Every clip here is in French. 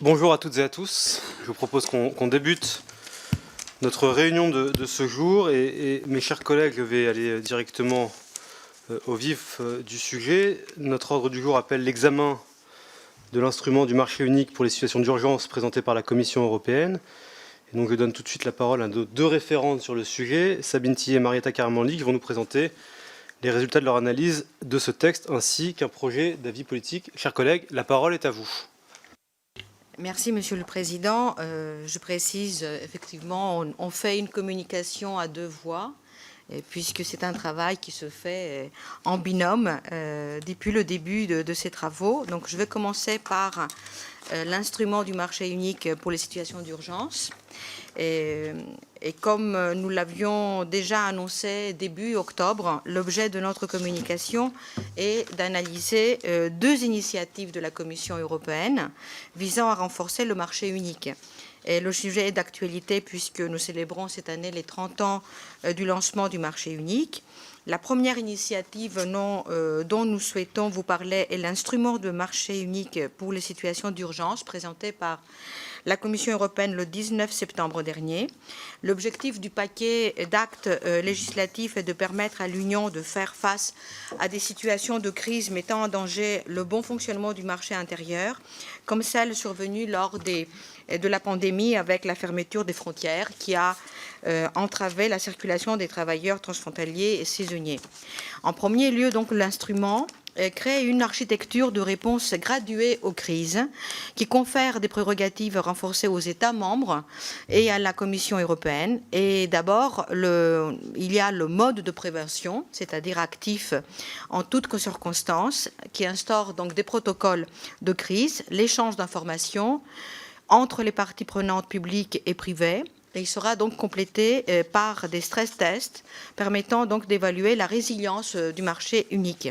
Bonjour à toutes et à tous. Je vous propose qu'on débute notre réunion de ce jour. Et mes chers collègues, je vais aller directement au vif du sujet. Notre ordre du jour appelle l'examen de l'instrument du marché unique pour les situations d'urgence présenté par la Commission européenne. Et donc je donne tout de suite la parole à nos deux référentes sur le sujet, Sabine Thier et Marietta Karamanli, qui vont nous présenter les résultats de leur analyse de ce texte ainsi qu'un projet d'avis politique. Chers collègues, la parole est à vous. Merci, Monsieur le Président. Je précise, effectivement, on fait une communication à deux voix, puisque c'est un travail qui se fait en binôme depuis le début de ces travaux. Donc, je vais commencer par l'instrument du marché unique pour les situations d'urgence. Et comme nous l'avions déjà annoncé début octobre, l'objet de notre communication est d'analyser deux initiatives de la Commission européenne visant à renforcer le marché unique. Et le sujet est d'actualité puisque nous célébrons cette année les 30 ans du lancement du marché unique. La première initiative dont nous souhaitons vous parler est l'instrument de marché unique pour les situations d'urgence présenté par la Commission européenne le 19 septembre dernier. L'objectif du paquet d'actes législatifs est de permettre à l'Union de faire face à des situations de crise mettant en danger le bon fonctionnement du marché intérieur, comme celle survenue lors de la pandémie avec la fermeture des frontières qui a entravé la circulation des travailleurs transfrontaliers et saisonniers. En premier lieu, donc, l'instrument crée une architecture de réponse graduée aux crises qui confère des prérogatives renforcées aux États membres et à la Commission européenne. Et d'abord, il y a le mode de prévention, c'est-à-dire actif en toutes circonstances, qui instaure donc des protocoles de crise, l'échange d'informations entre les parties prenantes publiques et privées. Et il sera donc complété par des stress tests permettant donc d'évaluer la résilience du marché unique.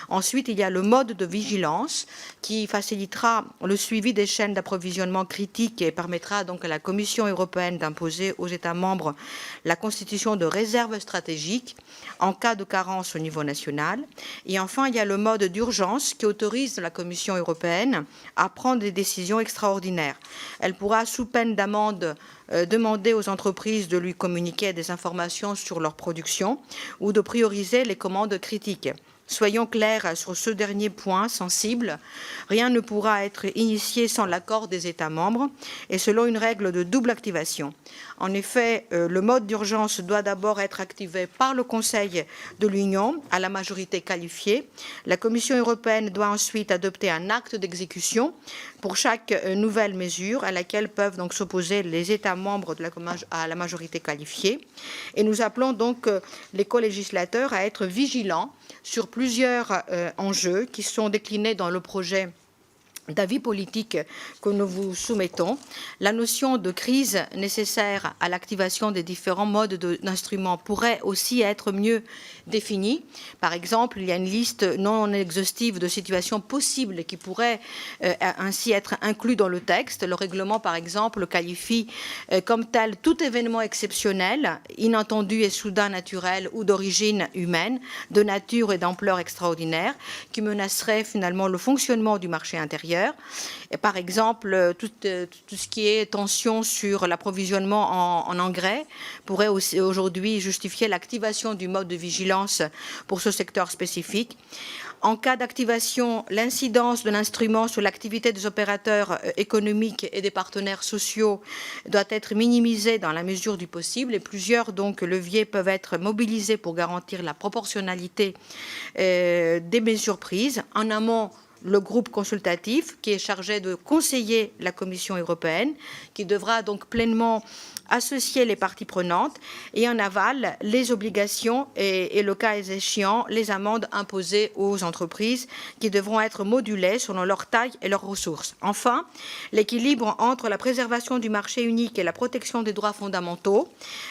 Ensuite, il y a le mode de vigilance qui facilitera le suivi des chaînes d'approvisionnement critiques et permettra donc à la Commission européenne d'imposer aux États membres la constitution de réserves stratégiques en cas de carence au niveau national. Et enfin, il y a le mode d'urgence qui autorise la Commission européenne à prendre des décisions extraordinaires. Elle pourra, sous peine d'amende, demander aux entreprises de lui communiquer des informations sur leur production ou de prioriser les commandes critiques. Soyons clairs sur ce dernier point sensible, rien ne pourra être initié sans l'accord des États membres et selon une règle de double activation. En effet, le mode d'urgence doit d'abord être activé par le Conseil de l'Union à la majorité qualifiée. La Commission européenne doit ensuite adopter un acte d'exécution pour chaque nouvelle mesure à laquelle peuvent donc s'opposer les États membres à la majorité qualifiée. Et nous appelons donc les colégislateurs à être vigilants sur plusieurs enjeux qui sont déclinés dans le projet d'avis politique que nous vous soumettons. La notion de crise nécessaire à l'activation des différents modes d'instruments pourrait aussi être mieux définie. Par exemple, il y a une liste non exhaustive de situations possibles qui pourraient ainsi être inclus dans le texte. Le règlement, par exemple, qualifie comme tel tout événement exceptionnel, inattendu et soudain naturel ou d'origine humaine, de nature et d'ampleur extraordinaire, qui menacerait finalement le fonctionnement du marché intérieur. Et par exemple, tout ce qui est tension sur l'approvisionnement en engrais pourrait aussi aujourd'hui justifier l'activation du mode de vigilance pour ce secteur spécifique. En cas d'activation, l'incidence de l'instrument sur l'activité des opérateurs économiques et des partenaires sociaux doit être minimisée dans la mesure du possible et plusieurs donc leviers peuvent être mobilisés pour garantir la proportionnalité des mesures prises. En amont, le groupe consultatif qui est chargé de conseiller la Commission européenne, qui devra donc pleinement associer les parties prenantes, et en aval, les obligations et le cas échéant, les amendes imposées aux entreprises qui devront être modulées selon leur taille et leurs ressources. Enfin, l'équilibre entre la préservation du marché unique et la protection des droits fondamentaux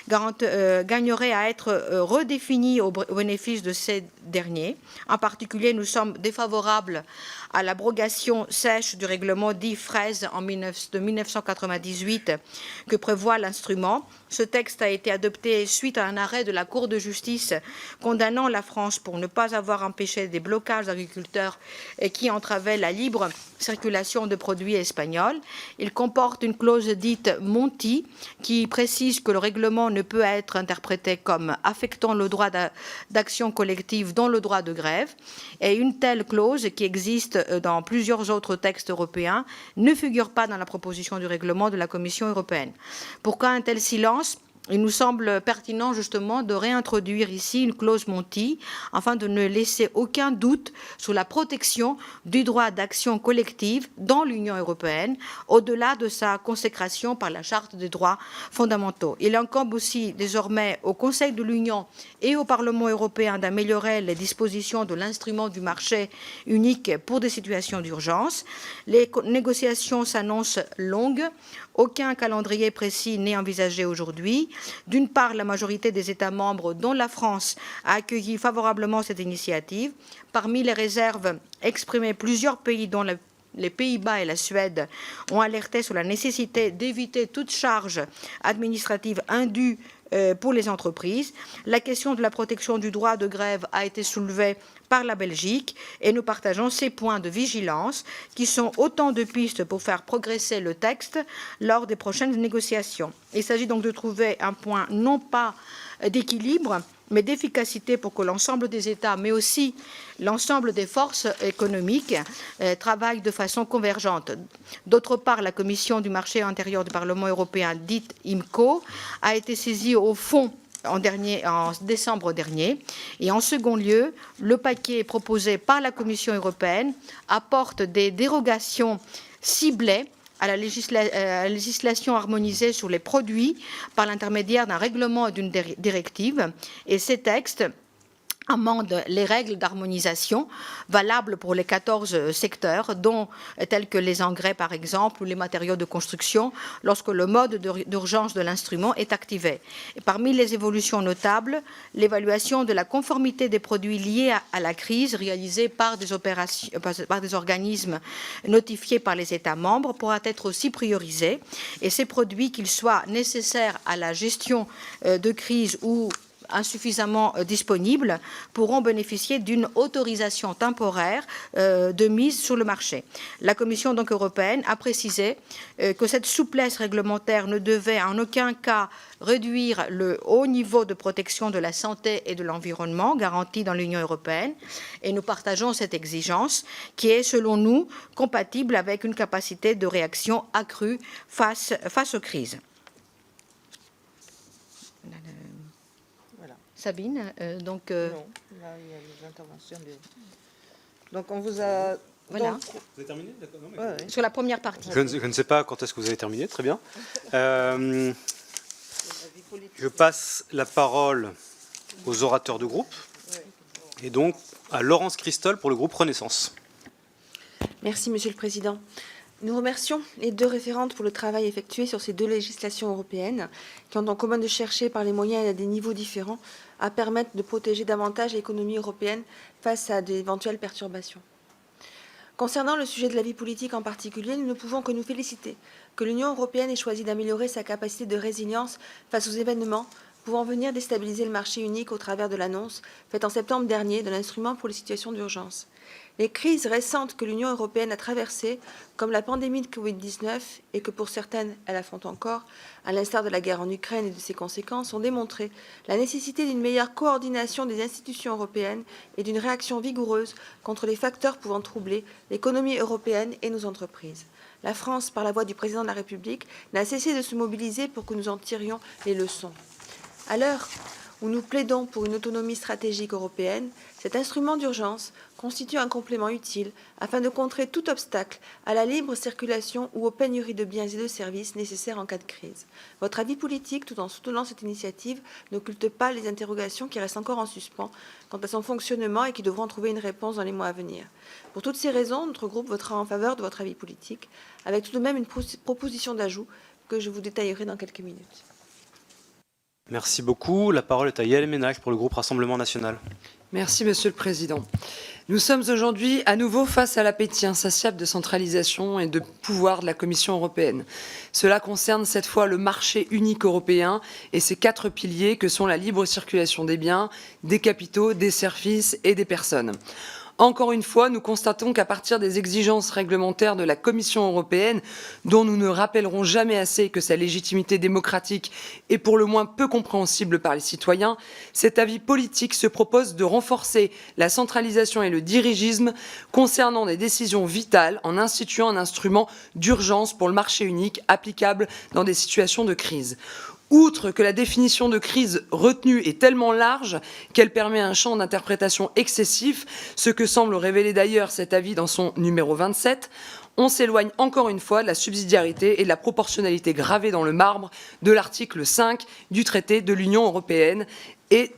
gagnerait à être redéfini au bénéfice de ces dernier. En particulier, nous sommes défavorables à l'abrogation sèche du règlement dit fraise de 1998 que prévoit l'instrument. Ce texte a été adopté suite à un arrêt de la Cour de justice condamnant la France pour ne pas avoir empêché des blocages d'agriculteurs qui entravaient la libre circulation de produits espagnols. Il comporte une clause dite Monti qui précise que le règlement ne peut être interprété comme affectant le droit d'action collective dont le droit de grève. Et une telle clause, qui existe dans plusieurs autres textes européens, ne figure pas dans la proposition du règlement de la Commission européenne. Pourquoi un tel silence ? Il nous semble pertinent justement de réintroduire ici une clause Monti afin de ne laisser aucun doute sur la protection du droit d'action collective dans l'Union européenne, au-delà de sa consécration par la Charte des droits fondamentaux. Il incombe aussi désormais au Conseil de l'Union et au Parlement européen d'améliorer les dispositions de l'instrument du marché unique pour des situations d'urgence. Les négociations s'annoncent longues. Aucun calendrier précis n'est envisagé aujourd'hui. D'une part, la majorité des États membres, dont la France, a accueilli favorablement cette initiative. Parmi les réserves exprimées, plusieurs pays, dont les Pays-Bas et la Suède, ont alerté sur la nécessité d'éviter toute charge administrative indue pour les entreprises. La question de la protection du droit de grève a été soulevée par la Belgique et nous partageons ces points de vigilance qui sont autant de pistes pour faire progresser le texte lors des prochaines négociations. Il s'agit donc de trouver un point non pas d'équilibre, mais d'efficacité pour que l'ensemble des États, mais aussi l'ensemble des forces économiques travaillent de façon convergente. D'autre part, la Commission du marché intérieur du Parlement européen, dite IMCO, a été saisie au fond en décembre dernier. Et en second lieu, le paquet proposé par la Commission européenne apporte des dérogations ciblées à la législation harmonisée sur les produits par l'intermédiaire d'un règlement et d'une directive. Et ces textes amende les règles d'harmonisation valables pour les 14 secteurs, dont tels que les engrais par exemple ou les matériaux de construction, lorsque le mode d'urgence de l'instrument est activé. Et parmi les évolutions notables, l'évaluation de la conformité des produits liés à la crise réalisée par des organismes notifiés par les États membres pourra être aussi priorisée. Et ces produits, qu'ils soient nécessaires à la gestion de crise ou insuffisamment disponibles, pourront bénéficier d'une autorisation temporaire de mise sur le marché. La Commission donc européenne a précisé que cette souplesse réglementaire ne devait en aucun cas réduire le haut niveau de protection de la santé et de l'environnement garanti dans l'Union européenne, et nous partageons cette exigence qui est, selon nous, compatible avec une capacité de réaction accrue face aux crises. Sabine, donc... Non, là, il y a les interventions. Donc, on vous a... Voilà. Donc... Vous avez terminé? D'accord. Non, mais... Ouais, ouais. Sur la première partie. Je ne sais pas quand est-ce que vous avez terminé, très bien. Je passe la parole aux orateurs de groupe, et donc à Laurence Christol pour le groupe Renaissance. Merci, Monsieur le Président. Nous remercions les deux référentes pour le travail effectué sur ces deux législations européennes qui ont en commun de chercher par les moyens et à des niveaux différents à permettre de protéger davantage l'économie européenne face à d'éventuelles perturbations. Concernant le sujet de la vie politique en particulier, nous ne pouvons que nous féliciter que l'Union européenne ait choisi d'améliorer sa capacité de résilience face aux événements pouvant venir déstabiliser le marché unique au travers de l'annonce faite en septembre dernier de l'instrument pour les situations d'urgence. Les crises récentes que l'Union européenne a traversées, comme la pandémie de Covid-19, et que pour certaines elle affronte encore, à l'instar de la guerre en Ukraine et de ses conséquences, ont démontré la nécessité d'une meilleure coordination des institutions européennes et d'une réaction vigoureuse contre les facteurs pouvant troubler l'économie européenne et nos entreprises. La France, par la voix du président de la République, n'a cessé de se mobiliser pour que nous en tirions les leçons. À l'heure où nous plaidons pour une autonomie stratégique européenne, cet instrument d'urgence constitue un complément utile afin de contrer tout obstacle à la libre circulation ou aux pénuries de biens et de services nécessaires en cas de crise. Votre avis politique, tout en soutenant cette initiative, n'occulte pas les interrogations qui restent encore en suspens quant à son fonctionnement et qui devront trouver une réponse dans les mois à venir. Pour toutes ces raisons, notre groupe votera en faveur de votre avis politique, avec tout de même une proposition d'ajout que je vous détaillerai dans quelques minutes. Merci beaucoup. La parole est à Yael Ménage pour le groupe Rassemblement National. Merci, Monsieur le Président. Nous sommes aujourd'hui à nouveau face à l'appétit insatiable de centralisation et de pouvoir de la Commission européenne. Cela concerne cette fois le marché unique européen et ses 4 piliers que sont la libre circulation des biens, des capitaux, des services et des personnes. Encore une fois, nous constatons qu'à partir des exigences réglementaires de la Commission européenne, dont nous ne rappellerons jamais assez que sa légitimité démocratique est pour le moins peu compréhensible par les citoyens, cet avis politique se propose de renforcer la centralisation et le dirigisme concernant des décisions vitales en instituant un instrument d'urgence pour le marché unique applicable dans des situations de crise. Outre que la définition de crise retenue est tellement large qu'elle permet un champ d'interprétation excessif, ce que semble révéler d'ailleurs cet avis dans son numéro 27, on s'éloigne encore une fois de la subsidiarité et de la proportionnalité gravée dans le marbre de l'article 5 du traité de l'Union européenne et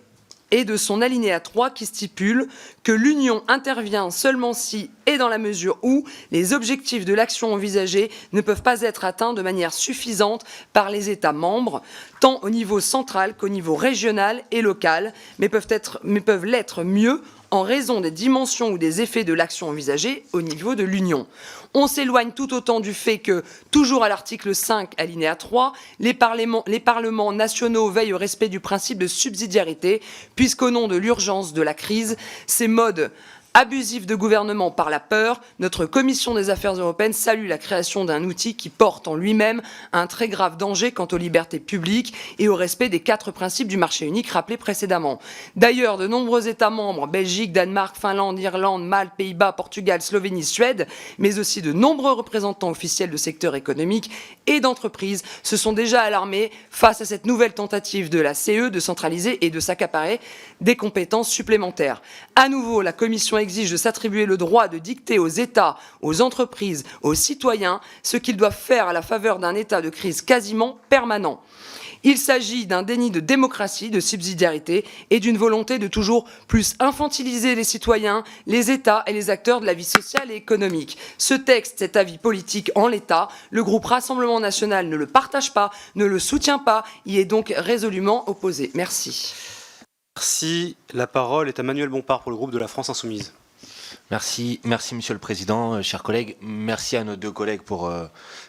de son alinéa 3 qui stipule que l'Union intervient seulement si et dans la mesure où les objectifs de l'action envisagée ne peuvent pas être atteints de manière suffisante par les États membres, tant au niveau central qu'au niveau régional et local, mais peuvent l'être mieux en raison des dimensions ou des effets de l'action envisagée au niveau de l'Union. On s'éloigne tout autant du fait que, toujours à l'article 5, alinéa 3, les parlements nationaux veillent au respect du principe de subsidiarité, puisqu'au nom de l'urgence de la crise, ces modes abusif de gouvernement par la peur, notre Commission des affaires européennes salue la création d'un outil qui porte en lui-même un très grave danger quant aux libertés publiques et au respect des 4 principes du marché unique rappelés précédemment. D'ailleurs, de nombreux États membres, Belgique, Danemark, Finlande, Irlande, Malte, Pays-Bas, Portugal, Slovénie, Suède, mais aussi de nombreux représentants officiels de secteurs économiques et d'entreprises se sont déjà alarmés face à cette nouvelle tentative de la CE de centraliser et de s'accaparer des compétences supplémentaires. À nouveau, la Commission exige de s'attribuer le droit de dicter aux États, aux entreprises, aux citoyens ce qu'ils doivent faire à la faveur d'un état de crise quasiment permanent. Il s'agit d'un déni de démocratie, de subsidiarité et d'une volonté de toujours plus infantiliser les citoyens, les États et les acteurs de la vie sociale et économique. Ce texte, cet avis politique en l'état, le groupe Rassemblement national ne le partage pas, ne le soutient pas, y est donc résolument opposé. Merci. Merci. La parole est à Manuel Bompard pour le groupe de la France Insoumise. Merci Monsieur le Président, chers collègues. Merci à nos 2 collègues pour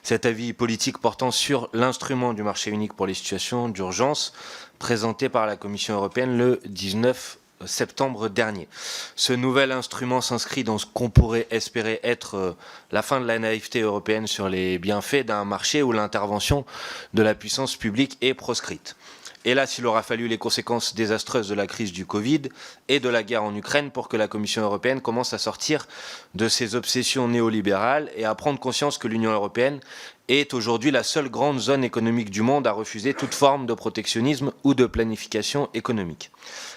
cet avis politique portant sur l'instrument du marché unique pour les situations d'urgence présenté par la Commission européenne le 19 septembre dernier. Ce nouvel instrument s'inscrit dans ce qu'on pourrait espérer être la fin de la naïveté européenne sur les bienfaits d'un marché où l'intervention de la puissance publique est proscrite. Hélas, il aura fallu les conséquences désastreuses de la crise du Covid et de la guerre en Ukraine pour que la Commission européenne commence à sortir de ses obsessions néolibérales et à prendre conscience que l'Union européenne est aujourd'hui la seule grande zone économique du monde à refuser toute forme de protectionnisme ou de planification économique.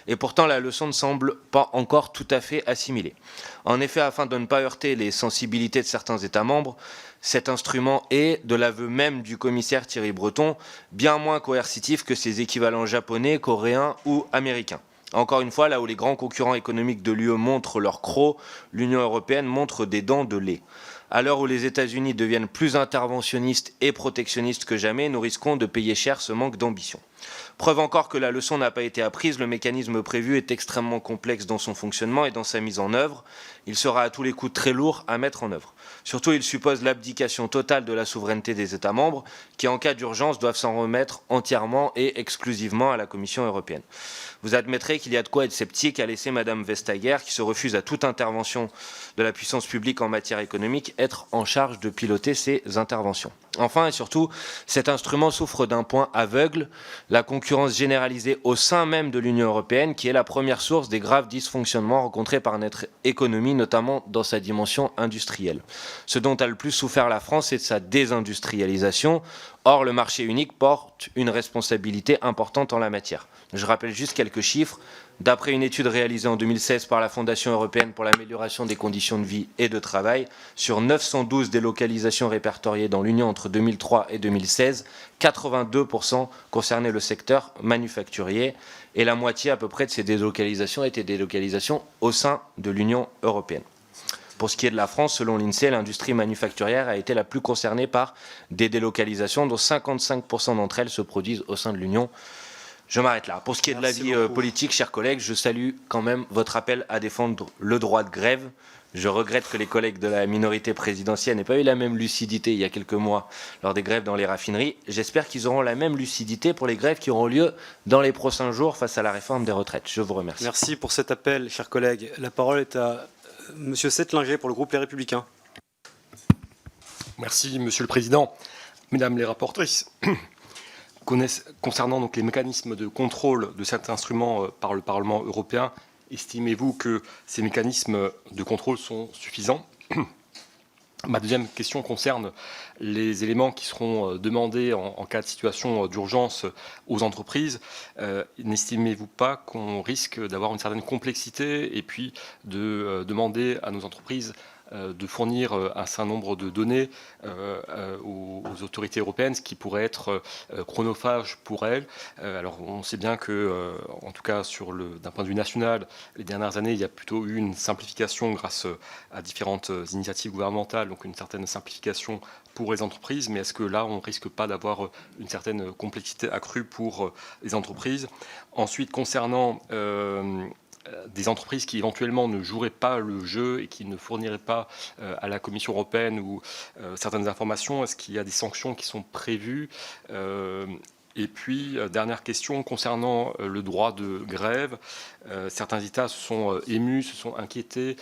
Et pourtant, la leçon ne semble pas encore tout à fait assimilée. En effet, afin de ne pas heurter les sensibilités de certains États membres, cet instrument est, de l'aveu même du commissaire Thierry Breton, bien moins coercitif que ses équivalents japonais, coréens ou américains. Encore une fois, là où les grands concurrents économiques de l'UE montrent leur croc, l'Union européenne montre des dents de lait. À l'heure où les États-Unis deviennent plus interventionnistes et protectionnistes que jamais, nous risquons de payer cher ce manque d'ambition. Preuve encore que la leçon n'a pas été apprise, le mécanisme prévu est extrêmement complexe dans son fonctionnement et dans sa mise en œuvre. Il sera à tous les coups très lourd à mettre en œuvre. Surtout, il suppose l'abdication totale de la souveraineté des États membres qui, en cas d'urgence, doivent s'en remettre entièrement et exclusivement à la Commission européenne. Vous admettrez qu'il y a de quoi être sceptique à laisser Madame Vestager, qui se refuse à toute intervention de la puissance publique en matière économique, être en charge de piloter ces interventions. Enfin et surtout, cet instrument souffre d'un point aveugle, la concurrence généralisée au sein même de l'Union européenne, qui est la première source des graves dysfonctionnements rencontrés par notre économie, notamment dans sa dimension industrielle. Ce dont a le plus souffert la France, c'est de sa désindustrialisation. Or, le marché unique porte une responsabilité importante en la matière. Je rappelle juste quelques chiffres. D'après une étude réalisée en 2016 par la Fondation européenne pour l'amélioration des conditions de vie et de travail, sur 912 délocalisations répertoriées dans l'Union entre 2003 et 2016, 82% concernaient le secteur manufacturier et la moitié à peu près de ces délocalisations étaient des délocalisations au sein de l'Union européenne. Pour ce qui est de la France, selon l'INSEE, l'industrie manufacturière a été la plus concernée par des délocalisations, dont 55% d'entre elles se produisent au sein de l'Union Je m'arrête là. Pour ce qui est de Merci l'avis beaucoup. politique, chers collègues, je salue quand même votre appel à défendre le droit de grève. Je regrette que les collègues de la minorité présidentielle n'aient pas eu la même lucidité il y a quelques mois lors des grèves dans les raffineries. J'espère qu'ils auront la même lucidité pour les grèves qui auront lieu dans les prochains jours face à la réforme des retraites. Je vous remercie. Merci pour cet appel, chers collègues. La parole est à Monsieur Settlinger pour le groupe Les Républicains. Merci, Monsieur le Président. Mesdames les rapportrices, concernant donc les mécanismes de contrôle de cet instrument par le Parlement européen, estimez-vous que ces mécanismes de contrôle sont suffisants ? Ma deuxième question concerne les éléments qui seront demandés en cas de situation d'urgence aux entreprises. N'estimez-vous pas qu'on risque d'avoir une certaine complexité et puis de demander à nos entreprises de fournir un certain nombre de données aux autorités européennes, ce qui pourrait être chronophage pour elles. Alors on sait bien que, en tout cas d'un point de vue national, les dernières années, il y a plutôt eu une simplification grâce à différentes initiatives gouvernementales, donc une certaine simplification pour les entreprises, mais est-ce que là, on ne risque pas d'avoir une certaine complexité accrue pour les entreprises ? Ensuite, concernant des entreprises qui éventuellement ne joueraient pas le jeu et qui ne fourniraient pas à la Commission européenne ou certaines informations, est-ce qu'il y a des sanctions qui sont prévues ? Et puis, dernière question, concernant le droit de grève, certains États se sont émus, se sont inquiétés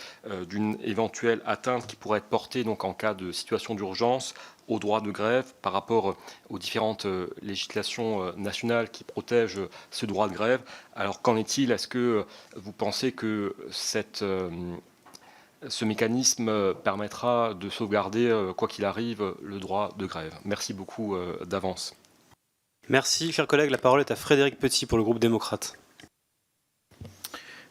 d'une éventuelle atteinte qui pourrait être portée donc, en cas de situation d'urgence au droit de grève par rapport aux différentes législations nationales qui protègent ce droit de grève. Alors qu'en est-il ? Est-ce que vous pensez que ce mécanisme permettra de sauvegarder, quoi qu'il arrive, le droit de grève ? Merci beaucoup d'avance. Merci, chers collègues. La parole est à Frédéric Petit pour le groupe démocrate.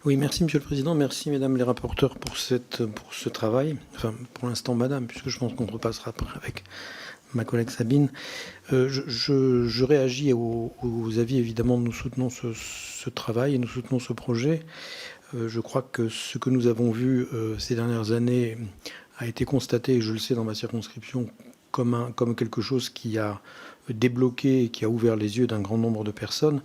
Oui, merci Monsieur le Président, merci Mesdames les rapporteurs pour ce travail. Enfin, pour l'instant Madame, puisque je pense qu'on repassera après avec ma collègue Sabine. Je réagis aux avis, évidemment, nous soutenons ce travail et nous soutenons ce projet. Je crois que ce que nous avons vu ces dernières années a été constaté, et je le sais dans ma circonscription, comme quelque chose qui a débloqué et qui a ouvert les yeux d'un grand nombre de personnes.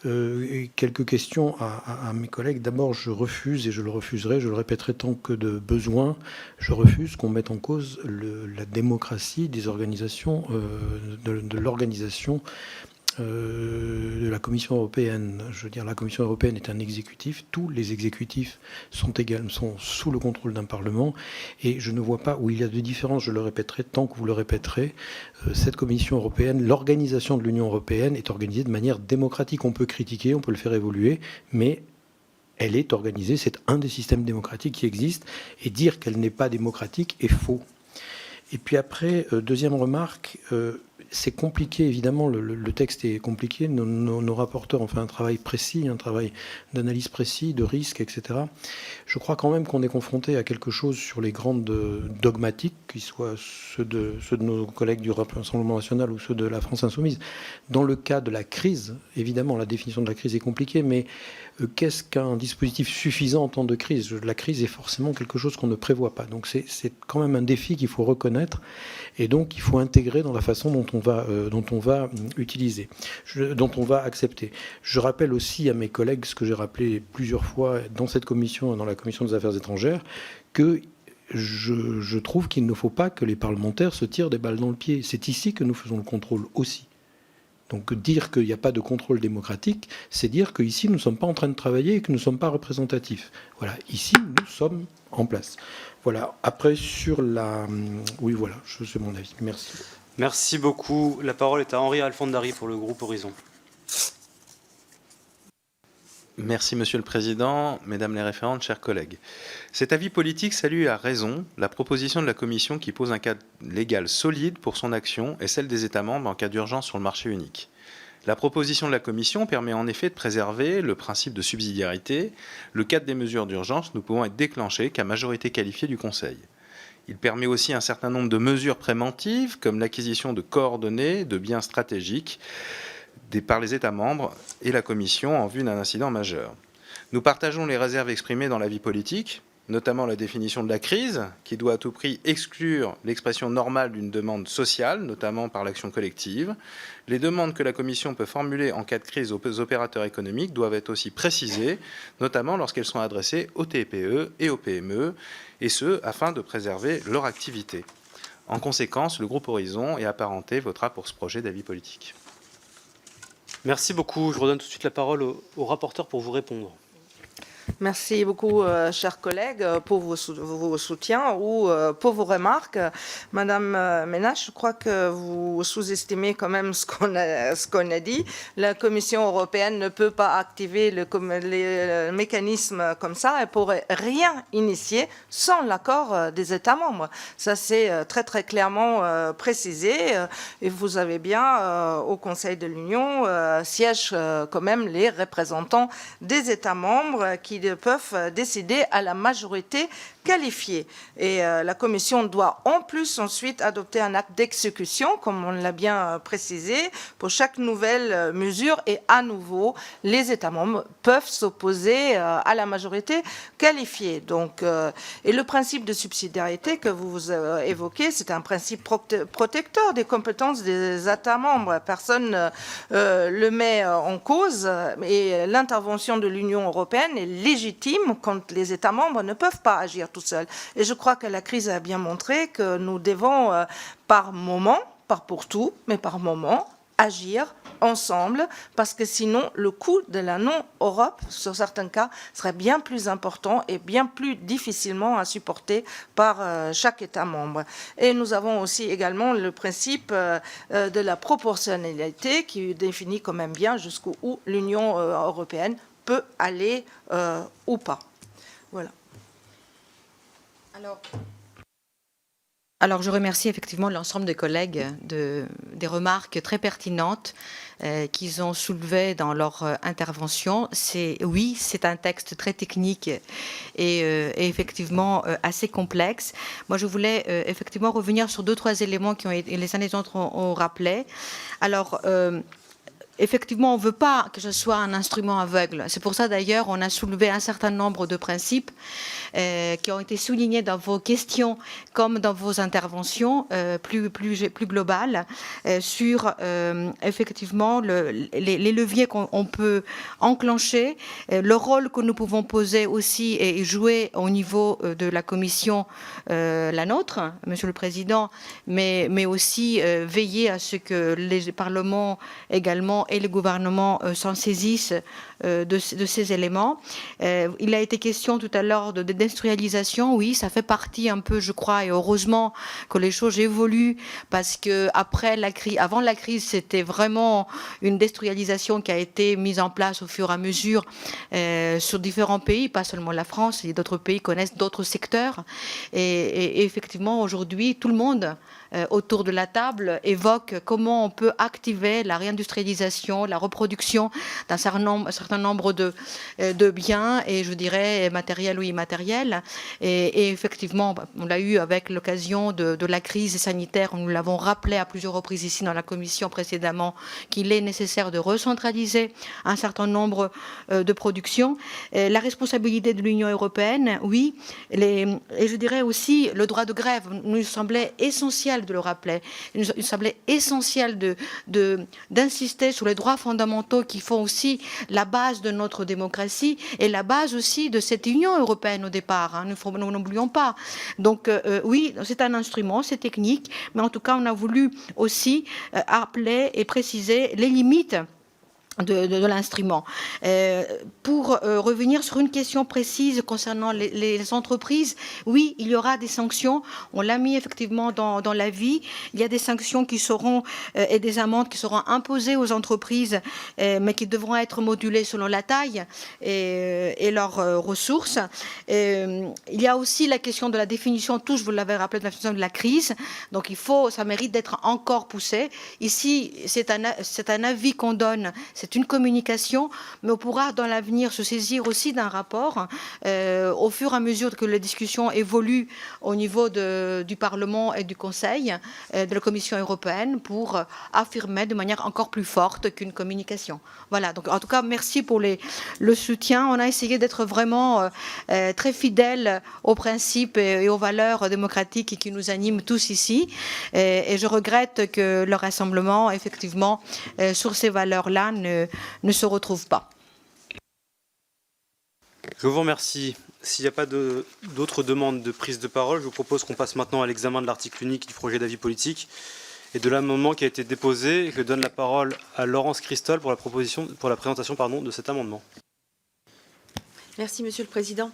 Quelques questions à mes collègues. D'abord, je refuse, et je le refuserai, je le répéterai tant que de besoin, je refuse qu'on mette en cause la démocratie des organisations, de l'organisation de la Commission européenne. Je veux dire, la Commission européenne est un exécutif. Tous les exécutifs sont sous le contrôle d'un Parlement. Et je ne vois pas où il y a de différence. Je le répéterai tant que vous le répéterez. Cette Commission européenne, l'organisation de l'Union européenne est organisée de manière démocratique. On peut critiquer, on peut le faire évoluer, mais elle est organisée. C'est un des systèmes démocratiques qui existent. Et dire qu'elle n'est pas démocratique est faux. Et puis après, deuxième remarque, c'est compliqué, évidemment, le texte est compliqué. Nos rapporteurs ont fait un travail précis, un travail d'analyse précis, de risque, etc. Je crois quand même qu'on est confronté à quelque chose sur les grandes dogmatiques, qu'ils soient ceux de nos collègues du Rassemblement national ou ceux de la France insoumise. Dans le cas de la crise, évidemment, la définition de la crise est compliquée, mais qu'est-ce qu'un dispositif suffisant en temps de crise ? La crise est forcément quelque chose qu'on ne prévoit pas. Donc c'est quand même un défi qu'il faut reconnaître et donc il faut intégrer dans la façon dont on va utiliser, dont on va accepter. Je rappelle aussi à mes collègues ce que j'ai rappelé plusieurs fois dans cette commission et dans la commission des affaires étrangères, que je trouve qu'il ne faut pas que les parlementaires se tirent des balles dans le pied. C'est ici que nous faisons le contrôle aussi. Donc dire qu'il n'y a pas de contrôle démocratique, c'est dire qu'ici nous ne sommes pas en train de travailler et que nous ne sommes pas représentatifs. Voilà, ici nous sommes en place. Voilà, après sur la... Oui voilà, c'est mon avis. Merci. Merci beaucoup. La parole est à Henri Alfandari pour le groupe Horizon. Merci Monsieur le Président, Mesdames les référentes, chers collègues. Cet avis politique salue à raison la proposition de la Commission qui pose un cadre légal solide pour son action et celle des États membres en cas d'urgence sur le marché unique. La proposition de la Commission permet en effet de préserver le principe de subsidiarité. Le cadre des mesures d'urgence ne pouvant être déclenché qu'à majorité qualifiée du Conseil. Il permet aussi un certain nombre de mesures préventives comme l'acquisition de coordonnées de biens stratégiques par les États membres et la Commission en vue d'un incident majeur. Nous partageons les réserves exprimées dans l'avis politique. notamment la définition de la crise, qui doit à tout prix exclure l'expression normale d'une demande sociale, notamment par l'action collective. Les demandes que la Commission peut formuler en cas de crise aux opérateurs économiques doivent être aussi précisées, notamment lorsqu'elles sont adressées aux TPE et aux PME, et ce, afin de préserver leur activité. En conséquence, le groupe Horizon et Apparentés votera pour ce projet d'avis politique. Merci beaucoup. Je redonne tout de suite la parole au rapporteur pour vous répondre. Merci beaucoup, chers collègues, pour vos soutiens ou pour vos remarques. Madame Ménage, je crois que vous sous-estimez quand même ce qu'on a dit. La Commission européenne ne peut pas activer les mécanismes comme ça. Elle ne pourrait rien initier sans l'accord des États membres. Ça, c'est très, très clairement précisé. Et vous avez bien, au Conseil de l'Union, siègent quand même les représentants des États membres qui peuvent décider à la majorité qualifiée. Et la Commission doit en plus ensuite adopter un acte d'exécution, comme on l'a bien précisé, pour chaque nouvelle mesure. Et à nouveau, les États membres peuvent s'opposer à la majorité qualifiée. Donc, et le principe de subsidiarité que vous évoquez, c'est un principe protecteur des compétences des États membres. Personne le met en cause. Et l'intervention de l'Union européenne est légitime quand les États membres ne peuvent pas agir tout seuls. Et je crois que la crise a bien montré que nous devons par moment, pas pour tout, mais par moment, agir ensemble, parce que sinon le coût de la non-Europe, sur certains cas, serait bien plus important et bien plus difficilement à supporter par chaque État membre. Et nous avons aussi également le principe de la proportionnalité qui définit quand même bien jusqu'où l'Union européenne peut aller ou pas. Voilà. Alors, je remercie effectivement l'ensemble des collègues des remarques très pertinentes qu'ils ont soulevées dans leur intervention. Oui, c'est un texte très technique et effectivement assez complexe. Moi, je voulais effectivement revenir sur 2-3 éléments qui ont été, les uns et les autres ont rappelé. Alors, effectivement, on ne veut pas que ce soit un instrument aveugle. C'est pour ça, d'ailleurs, on a soulevé un certain nombre de principes qui ont été soulignés dans vos questions comme dans vos interventions plus globales sur, effectivement, les leviers qu'on peut enclencher, le rôle que nous pouvons poser aussi et jouer au niveau de la Commission, la nôtre, Monsieur le Président, mais aussi veiller à ce que les parlements également et le gouvernement s'en saisissent de ces éléments. Il a été question tout à l'heure de désindustrialisation. Oui, ça fait partie un peu, je crois, et heureusement que les choses évoluent parce que avant la crise, c'était vraiment une désindustrialisation qui a été mise en place au fur et à mesure sur différents pays, pas seulement la France, et d'autres pays connaissent d'autres secteurs. Et effectivement, aujourd'hui, tout le monde autour de la table évoque comment on peut activer la réindustrialisation, la reproduction d'un certain nombre de biens, et je dirais matériels ou immatériels. Et effectivement, on l'a eu avec l'occasion de la crise sanitaire, nous l'avons rappelé à plusieurs reprises ici dans la commission précédemment, qu'il est nécessaire de recentraliser un certain nombre de productions. La responsabilité de l'Union européenne, oui, et je dirais aussi le droit de grève nous semblait essentiel de le rappeler. Il nous semblait essentiel d'insister sur les droits fondamentaux qui font aussi la base de notre démocratie et la base aussi de cette Union européenne au départ. Hein, nous n'oublions pas. Donc oui, c'est un instrument, c'est technique, mais en tout cas, on a voulu aussi appeler et préciser les limites de l'instrument. Pour revenir sur une question précise concernant les entreprises, oui, il y aura des sanctions. On l'a mis effectivement dans l'avis. Il y a des sanctions qui seront et des amendes qui seront imposées aux entreprises, mais qui devront être modulées selon la taille et leurs ressources. Il y a aussi la question de la définition, je vous l'avais rappelé, de la définition de la crise. Donc ça mérite d'être encore poussé. Ici, c'est un avis qu'on donne. C'est c'est une communication, mais on pourra dans l'avenir se saisir aussi d'un rapport au fur et à mesure que les discussions évoluent au niveau du Parlement et du Conseil, de la Commission européenne, pour affirmer de manière encore plus forte qu'une communication. Voilà, donc en tout cas, merci pour le soutien. On a essayé d'être vraiment très fidèles aux principes et aux valeurs démocratiques qui nous animent tous ici. Et je regrette que le rassemblement, effectivement, sur ces valeurs-là, ne se retrouve pas. Je vous remercie. S'il n'y a pas d'autres demandes de prise de parole, je vous propose qu'on passe maintenant à l'examen de l'article unique du projet d'avis politique et de l'amendement qui a été déposé. Je donne la parole à Laurence Christol pour la présentation de cet amendement. Merci, Monsieur le Président.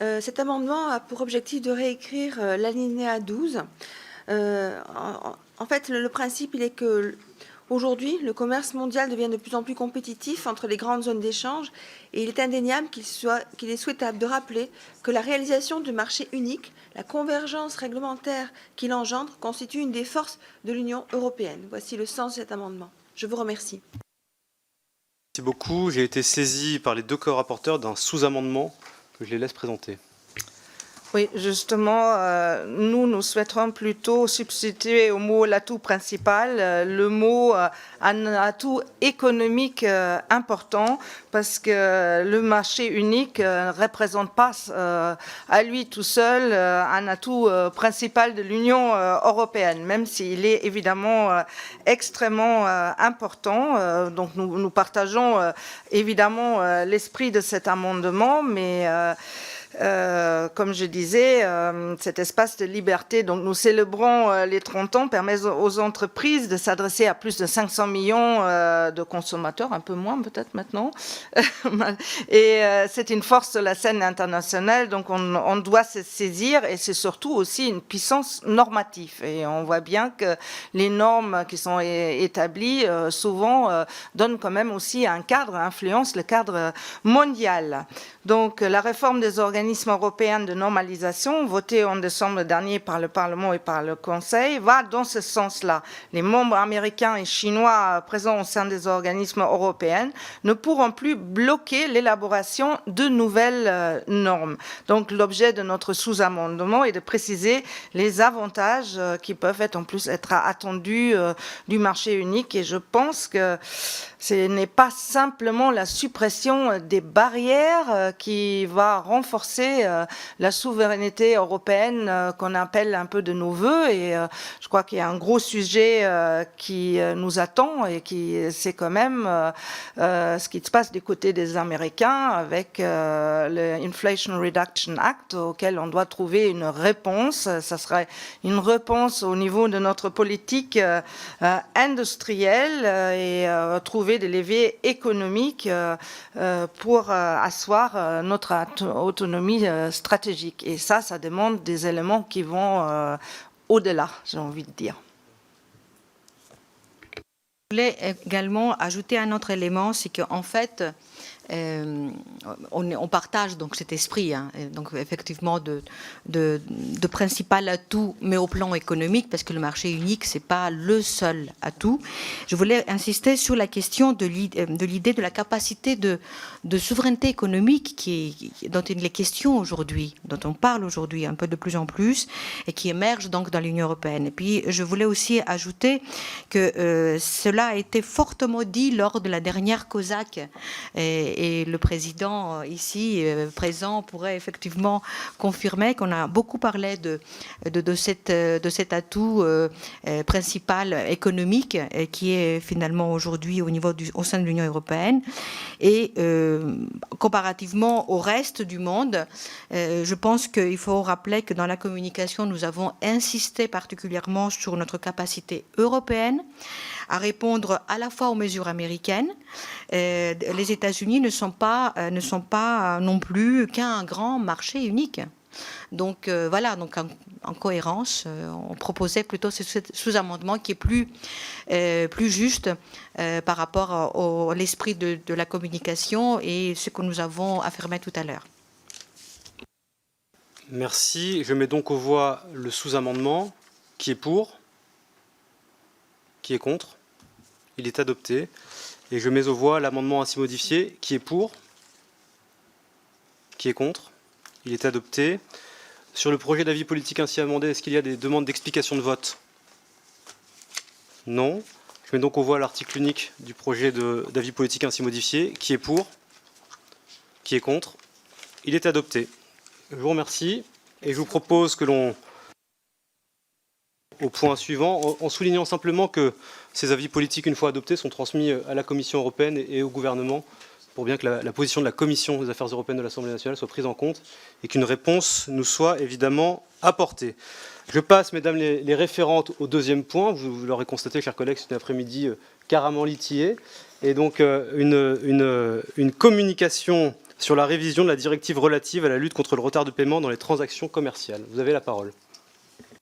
Cet amendement a pour objectif de réécrire l'alinéa 12. En fait, le principe, il est que aujourd'hui, le commerce mondial devient de plus en plus compétitif entre les grandes zones d'échange et il est indéniable qu'il est souhaitable de rappeler que la réalisation du marché unique, la convergence réglementaire qu'il engendre, constitue une des forces de l'Union européenne. Voici le sens de cet amendement. Je vous remercie. Merci beaucoup. J'ai été saisi par les deux co-rapporteurs d'un sous-amendement que je les laisse présenter. Oui, justement, nous souhaiterons plutôt substituer au mot l'atout principal le mot un atout économique important, parce que le marché unique ne représente pas à lui tout seul un atout principal de l'Union européenne, même s'il est évidemment extrêmement important. Donc nous partageons évidemment l'esprit de cet amendement, mais comme je disais, cet espace de liberté, donc nous célébrons les 30 ans, permet aux entreprises de s'adresser à plus de 500 millions de consommateurs, un peu moins peut-être maintenant. Et c'est une force de la scène internationale, donc on doit se saisir, et c'est surtout aussi une puissance normative. Et on voit bien que les normes qui sont établies souvent donnent quand même aussi un cadre, influencent le cadre mondial. Donc la réforme des organismes européens de normalisation, votée en décembre dernier par le Parlement et par le Conseil, va dans ce sens-là. Les membres américains et chinois présents au sein des organismes européens ne pourront plus bloquer l'élaboration de nouvelles normes. Donc l'objet de notre sous-amendement est de préciser les avantages qui peuvent en plus être attendus du marché unique, et je pense que ce n'est pas simplement la suppression des barrières qui va renforcer la souveraineté européenne qu'on appelle un peu de nos voeux. Et je crois qu'il y a un gros sujet qui nous attend, et c'est quand même ce qui se passe du côté des Américains avec le Inflation Reduction Act, auquel on doit trouver une réponse. Ça serait une réponse au niveau de notre politique industrielle et trouver des leviers économiques pour asseoir notre autonomie stratégique. Et ça demande des éléments qui vont au-delà, j'ai envie de dire. Je voulais également ajouter un autre élément, c'est qu'en fait, on partage donc cet esprit, donc effectivement de principal atout, mais au plan économique, parce que le marché unique, c'est pas le seul atout. Je voulais insister sur la question de l'idée de la capacité de souveraineté économique dont il est question aujourd'hui, dont on parle aujourd'hui un peu de plus en plus, et qui émerge donc dans l'Union européenne. Et puis, je voulais aussi ajouter que cela a été fortement dit lors de la dernière COSAC, et le président ici présent pourrait effectivement confirmer qu'on a beaucoup parlé de cet atout principal économique qui est finalement aujourd'hui au sein de l'Union européenne. Et comparativement au reste du monde, je pense qu'il faut rappeler que dans la communication, nous avons insisté particulièrement sur notre capacité européenne à répondre à la fois aux mesures américaines. Les États-Unis ne sont pas non plus qu'un grand marché unique. Donc voilà, donc en cohérence, on proposait plutôt ce sous-amendement qui est plus juste par rapport à l'esprit de la communication et ce que nous avons affirmé tout à l'heure. Merci. Je mets donc aux voix le sous-amendement. Qui est pour ? Qui est contre ? Il est adopté. Et je mets aux voix l'amendement ainsi modifié. Qui est pour? Qui est contre? Il est adopté. Sur le projet d'avis politique ainsi amendé, est-ce qu'il y a des demandes d'explication de vote? Non. Je mets donc aux voix l'article unique du projet d'avis politique ainsi modifié. Qui est pour? Qui est contre? Il est adopté. Je vous remercie et je vous propose que l'on au point suivant, en soulignant simplement que ces avis politiques, une fois adoptés, sont transmis à la Commission européenne et au gouvernement pour bien que la position de la Commission des affaires européennes de l'Assemblée nationale soit prise en compte et qu'une réponse nous soit évidemment apportée. Je passe, mesdames les référentes, au deuxième point. Vous l'aurez constaté, chers collègues, c'est un après-midi carrément litillé. Et donc, une communication sur la révision de la directive relative à la lutte contre le retard de paiement dans les transactions commerciales. Vous avez la parole.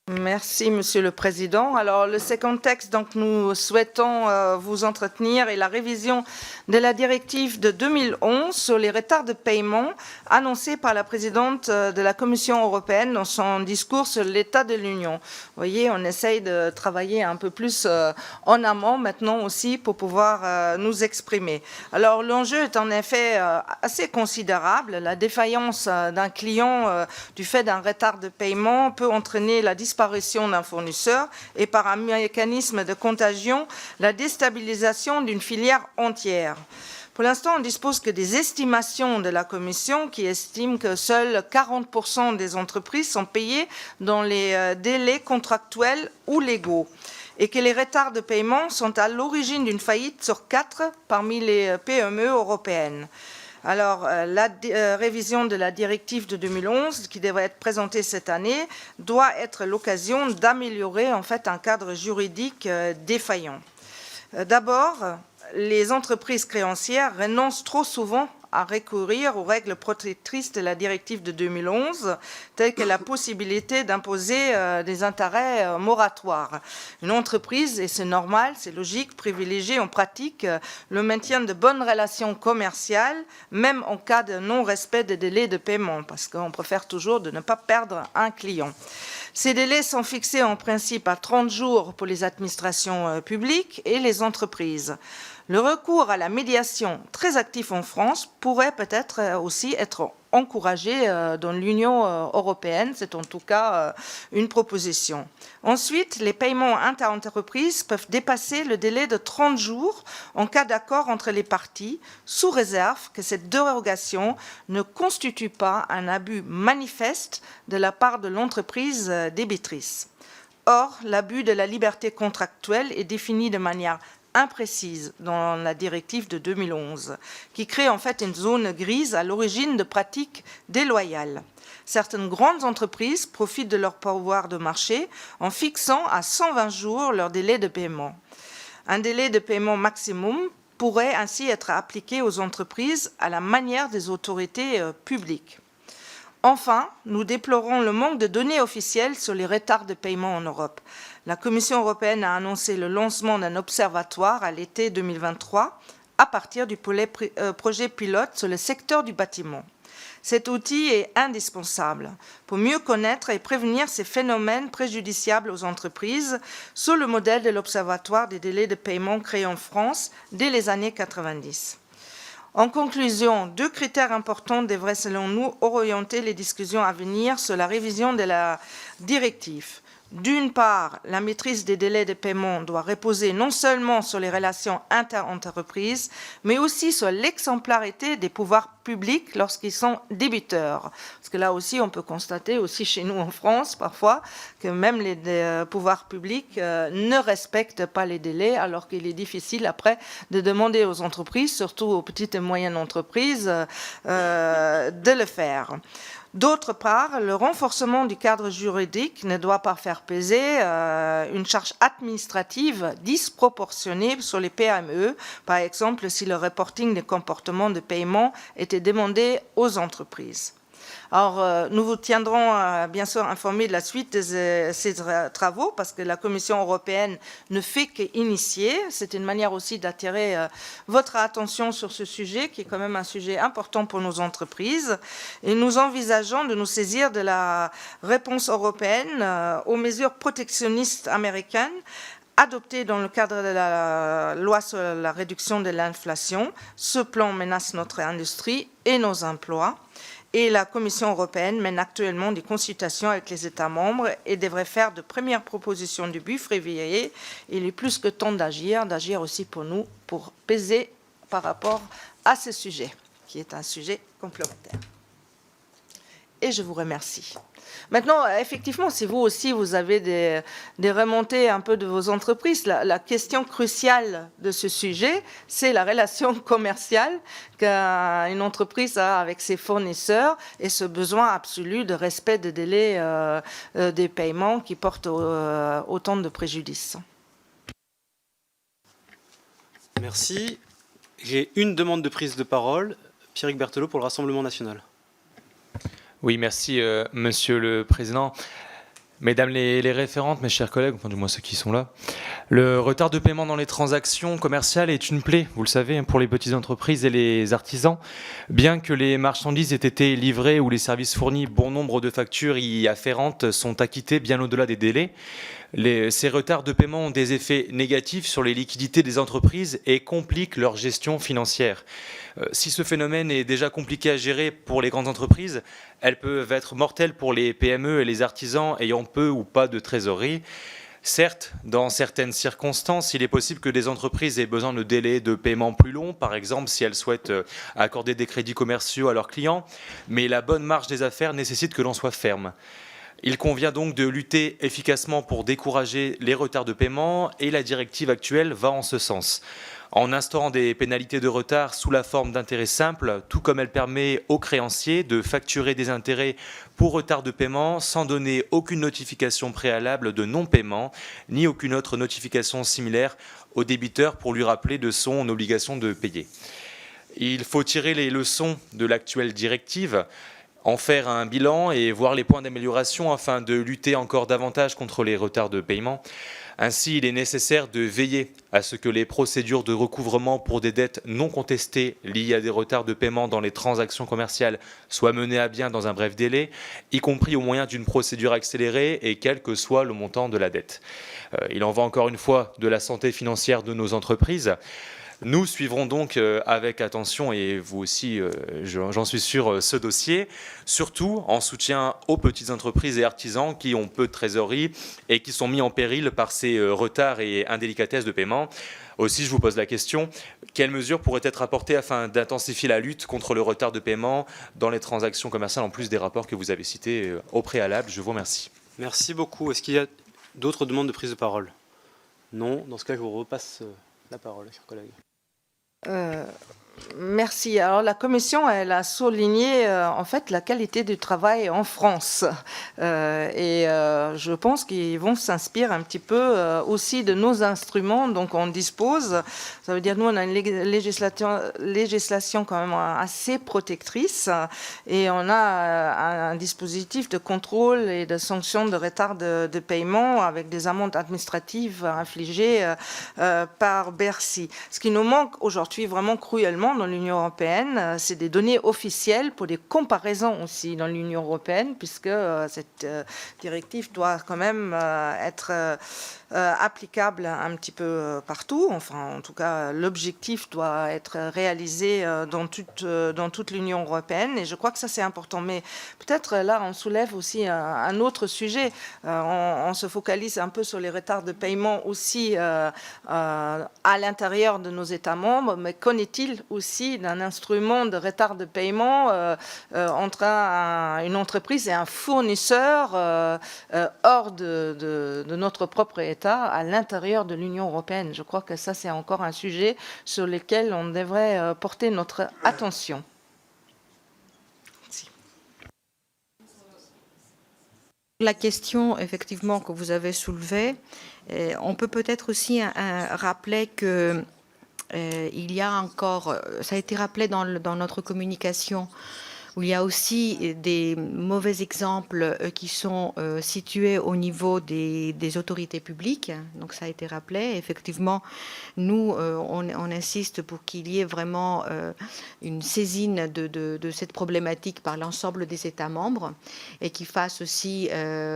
Merci, Monsieur le Président. Alors, le second texte dont nous souhaitons vous entretenir est la révision de la directive de 2011 sur les retards de paiement annoncée par la présidente de la Commission européenne dans son discours sur l'état de l'Union. Vous voyez, on essaye de travailler un peu plus en amont maintenant aussi pour pouvoir nous exprimer. Alors, l'enjeu est en effet assez considérable. La défaillance d'un client du fait d'un retard de paiement peut entraîner la disparition d'un fournisseur et par un mécanisme de contagion, la déstabilisation d'une filière entière. Pour l'instant, on dispose que des estimations de la Commission qui estiment que seuls 40% des entreprises sont payées dans les délais contractuels ou légaux et que les retards de paiement sont à l'origine d'une faillite sur 4 parmi les PME européennes. Alors, la révision de la directive de 2011, qui devrait être présentée cette année, doit être l'occasion d'améliorer en fait un cadre juridique défaillant. D'abord, les entreprises créancières renoncent trop souvent à recourir aux règles protectrices de la directive de 2011, telles que la possibilité d'imposer des intérêts moratoires. Une entreprise, et c'est normal, c'est logique, privilégie en pratique le maintien de bonnes relations commerciales, même en cas de non-respect des délais de paiement, parce qu'on préfère toujours de ne pas perdre un client. Ces délais sont fixés en principe à 30 jours pour les administrations publiques et les entreprises. Le recours à la médiation, très actif en France, pourrait peut-être aussi être encouragé dans l'Union européenne. C'est en tout cas une proposition. Ensuite, les paiements inter-entreprises peuvent dépasser le délai de 30 jours en cas d'accord entre les parties, sous réserve que cette dérogation ne constitue pas un abus manifeste de la part de l'entreprise débitrice. Or, l'abus de la liberté contractuelle est défini de manière imprécise dans la directive de 2011, qui crée en fait une zone grise à l'origine de pratiques déloyales. Certaines grandes entreprises profitent de leur pouvoir de marché en fixant à 120 jours leur délai de paiement. Un délai de paiement maximum pourrait ainsi être appliqué aux entreprises à la manière des autorités publiques. Enfin, nous déplorons le manque de données officielles sur les retards de paiement en Europe. La Commission européenne a annoncé le lancement d'un observatoire à l'été 2023 à partir du projet pilote sur le secteur du bâtiment. Cet outil est indispensable pour mieux connaître et prévenir ces phénomènes préjudiciables aux entreprises sur le modèle de l'Observatoire des délais de paiement créé en France dès les années 90. En conclusion, 2 critères importants devraient, selon nous, orienter les discussions à venir sur la révision de la directive. D'une part, la maîtrise des délais de paiement doit reposer non seulement sur les relations inter-entreprises, mais aussi sur l'exemplarité des pouvoirs publics lorsqu'ils sont débiteurs. Parce que là aussi, on peut constater, aussi chez nous en France, parfois, que même les pouvoirs publics ne respectent pas les délais, alors qu'il est difficile après de demander aux entreprises, surtout aux petites et moyennes entreprises, de le faire. D'autre part, le renforcement du cadre juridique ne doit pas faire peser une charge administrative disproportionnée sur les PME, par exemple si le reporting des comportements de paiement était demandé aux entreprises. Alors, nous vous tiendrons bien sûr informés de la suite de ces travaux parce que la Commission européenne ne fait qu'initier. C'est une manière aussi d'attirer votre attention sur ce sujet qui est quand même un sujet important pour nos entreprises. Et nous envisageons de nous saisir de la réponse européenne aux mesures protectionnistes américaines adopté dans le cadre de la loi sur la réduction de l'inflation. Ce plan menace notre industrie et nos emplois. Et la Commission européenne mène actuellement des consultations avec les États membres et devrait faire de premières propositions début février. Il est plus que temps d'agir aussi pour nous, pour peser par rapport à ce sujet, qui est un sujet complémentaire. Et je vous remercie. Maintenant, effectivement, si vous aussi, vous avez des remontées un peu de vos entreprises, la question cruciale de ce sujet, c'est la relation commerciale qu'une entreprise a avec ses fournisseurs et ce besoin absolu de respect des délais des paiements qui portent autant de préjudice. Merci. J'ai une demande de prise de parole. Pierrick Berthelot pour le Rassemblement national. Oui, merci, Monsieur le Président. Mesdames les référentes, mes chers collègues, enfin du moins ceux qui sont là, le retard de paiement dans les transactions commerciales est une plaie, vous le savez, pour les petites entreprises et les artisans. Bien que les marchandises aient été livrées ou les services fournis, bon nombre de factures y afférentes sont acquittées bien au-delà des délais. Ces retards de paiement ont des effets négatifs sur les liquidités des entreprises et compliquent leur gestion financière. Si ce phénomène est déjà compliqué à gérer pour les grandes entreprises, elles peuvent être mortelles pour les PME et les artisans ayant peu ou pas de trésorerie. Certes, dans certaines circonstances, il est possible que des entreprises aient besoin de délais de paiement plus longs, par exemple si elles souhaitent accorder des crédits commerciaux à leurs clients, mais la bonne marche des affaires nécessite que l'on soit ferme. Il convient donc de lutter efficacement pour décourager les retards de paiement et la directive actuelle va en ce sens. En instaurant des pénalités de retard sous la forme d'intérêts simples, tout comme elle permet aux créanciers de facturer des intérêts pour retard de paiement sans donner aucune notification préalable de non-paiement, ni aucune autre notification similaire au débiteur pour lui rappeler de son obligation de payer. Il faut tirer les leçons de l'actuelle directive, en faire un bilan et voir les points d'amélioration afin de lutter encore davantage contre les retards de paiement. Ainsi, il est nécessaire de veiller à ce que les procédures de recouvrement pour des dettes non contestées liées à des retards de paiement dans les transactions commerciales soient menées à bien dans un bref délai, y compris au moyen d'une procédure accélérée et quel que soit le montant de la dette. Il en va encore une fois de la santé financière de nos entreprises. Nous suivrons donc avec attention, et vous aussi, j'en suis sûr, ce dossier, surtout en soutien aux petites entreprises et artisans qui ont peu de trésorerie et qui sont mis en péril par ces retards et indélicatesses de paiement. Aussi, je vous pose la question, quelles mesures pourraient être apportées afin d'intensifier la lutte contre le retard de paiement dans les transactions commerciales, en plus des rapports que vous avez cités au préalable? Je vous remercie. Merci beaucoup. Est-ce qu'il y a d'autres demandes de prise de parole? Non. Dans ce cas, je vous repasse la parole, chers collègues. Merci. Alors la Commission, elle a souligné en fait la qualité du travail en France je pense qu'ils vont s'inspirer un petit peu aussi de nos instruments dont on dispose. Ça veut dire nous on a une législation quand même assez protectrice et on a un dispositif de contrôle et de sanctions de retard de paiement avec des amendes administratives infligées par Bercy. Ce qui nous manque aujourd'hui vraiment cruellement dans l'Union européenne, c'est des données officielles pour des comparaisons aussi dans l'Union européenne, puisque cette directive doit quand même être applicable un petit peu partout. Enfin, en tout cas, l'objectif doit être réalisé dans toute l'Union européenne, et je crois que ça c'est important. Mais peut-être là, on soulève aussi un autre sujet. On se focalise un peu sur les retards de paiement aussi à l'intérieur de nos États membres, mais qu'en est-il aussi d'un instrument de retard de paiement entre une entreprise et un fournisseur hors de notre propre État à l'intérieur de l'Union européenne? Je crois que ça, c'est encore un sujet sur lequel on devrait porter notre attention. Merci. La question, effectivement, que vous avez soulevée, on peut peut-être aussi rappeler que il y a encore, ça a été rappelé dans notre communication, où il y a aussi des mauvais exemples qui sont situés au niveau des autorités publiques. Donc ça a été rappelé. Effectivement, nous, on insiste pour qu'il y ait vraiment une saisine de cette problématique par l'ensemble des États membres et qui fasse aussi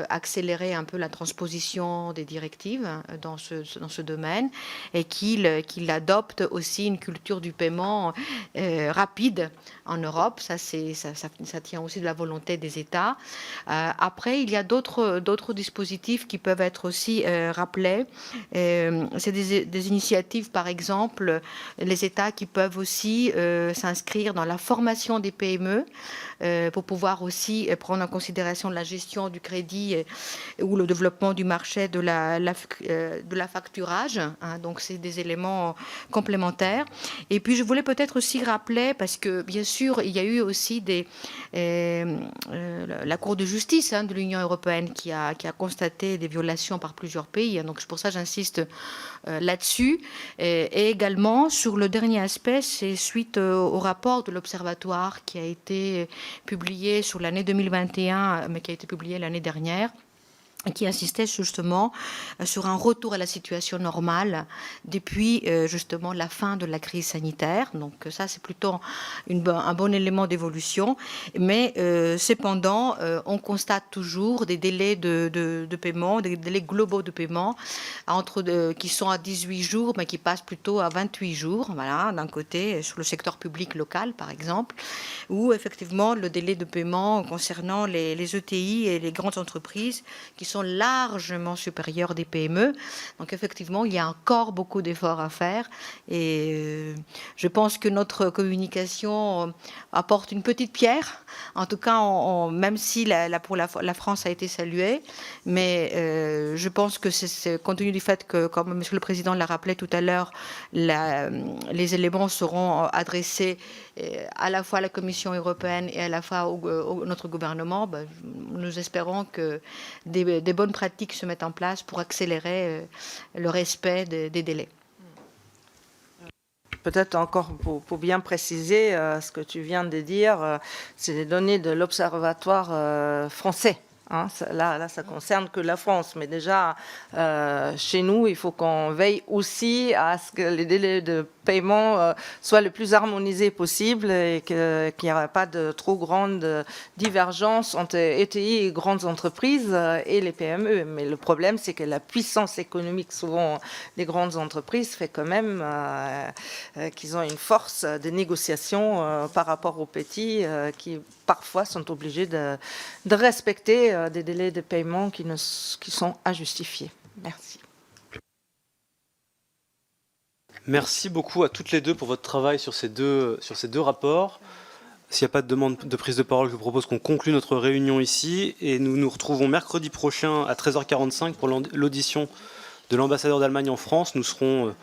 accélérer un peu la transposition des directives dans ce domaine et qu'il adopte aussi une culture du paiement rapide en Europe. Ça tient aussi de la volonté des États. Après, il y a d'autres dispositifs qui peuvent être aussi rappelés. C'est des initiatives, par exemple, les États qui peuvent aussi s'inscrire dans la formation des PME pour pouvoir aussi prendre en considération la gestion du crédit ou le développement du marché de la facturage. Hein, donc, c'est des éléments complémentaires. Et puis, je voulais peut-être aussi rappeler, parce que, bien sûr, il y a eu aussi la Cour de justice de l'Union européenne qui a constaté des violations par plusieurs pays. Donc, c'est pour ça que j'insiste là-dessus. Et également, sur le dernier aspect, c'est suite au rapport de l'Observatoire qui a été publié sur l'année 2021, mais qui a été publié l'année dernière, et qui insistait justement sur un retour à la situation normale depuis justement la fin de la crise sanitaire. Donc ça, c'est plutôt un bon élément d'évolution. Mais cependant, on constate toujours des délais de paiement, des délais globaux de paiement qui sont à 18 jours, mais qui passent plutôt à 28 jours. Voilà, d'un côté, sur le secteur public local, par exemple, où effectivement, le délai de paiement concernant les ETI et les grandes entreprises qui sont largement supérieurs des PME. Donc effectivement, il y a encore beaucoup d'efforts à faire et je pense que notre communication apporte une petite pierre. En tout cas, même si pour la France a été saluée, mais je pense que c'est compte tenu du fait que, comme Monsieur le Président l'a rappelé tout à l'heure, les éléments seront adressés à la fois à la Commission européenne et à la fois au notre gouvernement. Nous espérons que des bonnes pratiques se mettent en place pour accélérer le respect des délais. Peut-être encore pour bien préciser ce que tu viens de dire, c'est les données de l'Observatoire français. Hein, là, ça concerne que la France, mais déjà chez nous, il faut qu'on veille aussi à ce que les délais de paiement soient le plus harmonisés possible et qu'il n'y ait pas de trop grande divergence entre ETI et grandes entreprises et les PME. Mais le problème, c'est que la puissance économique, souvent des grandes entreprises, fait quand même qu'ils ont une force de négociation par rapport aux petits qui parfois sont obligés de respecter des délais de paiement qui sont injustifiés. Merci. Merci beaucoup à toutes les deux pour votre travail sur ces deux rapports. S'il n'y a pas de demande de prise de parole, je vous propose qu'on conclue notre réunion ici et nous nous retrouvons mercredi prochain à 13h45 pour l'audition de l'ambassadeur d'Allemagne en France. Nous serons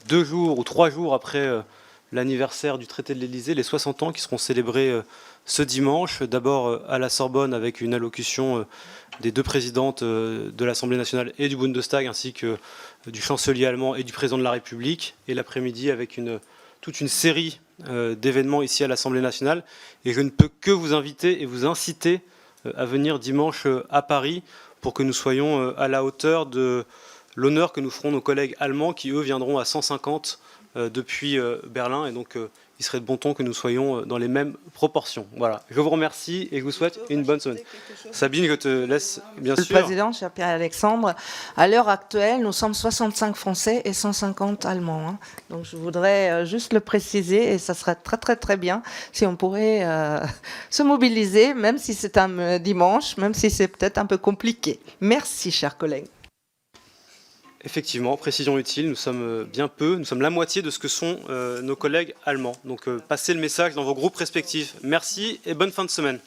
2 jours ou 3 jours après l'anniversaire du traité de l'Élysée, les 60 ans qui seront célébrés ce dimanche, d'abord à la Sorbonne avec une allocution des 2 présidentes de l'Assemblée nationale et du Bundestag, ainsi que du chancelier allemand et du président de la République, et l'après-midi avec toute une série d'événements ici à l'Assemblée nationale. Et je ne peux que vous inviter et vous inciter à venir dimanche à Paris pour que nous soyons à la hauteur de l'honneur que nous feront nos collègues allemands qui, eux, viendront à 150 depuis Berlin. Et donc, il serait de bon ton que nous soyons dans les mêmes proportions. Voilà. Je vous remercie et je vous souhaite une bonne semaine. Sabine, je te laisse, bien sûr. Monsieur le Président, cher Pierre-Alexandre, à l'heure actuelle, nous sommes 65 Français et 150 Allemands. Hein. Donc, je voudrais juste le préciser et ça serait très, très, très bien si on pourrait se mobiliser, même si c'est un dimanche, même si c'est peut-être un peu compliqué. Merci, chers collègues. Effectivement, précision utile, nous sommes bien peu, nous sommes la moitié de ce que sont nos collègues allemands. Donc passez le message dans vos groupes respectifs. Merci et bonne fin de semaine.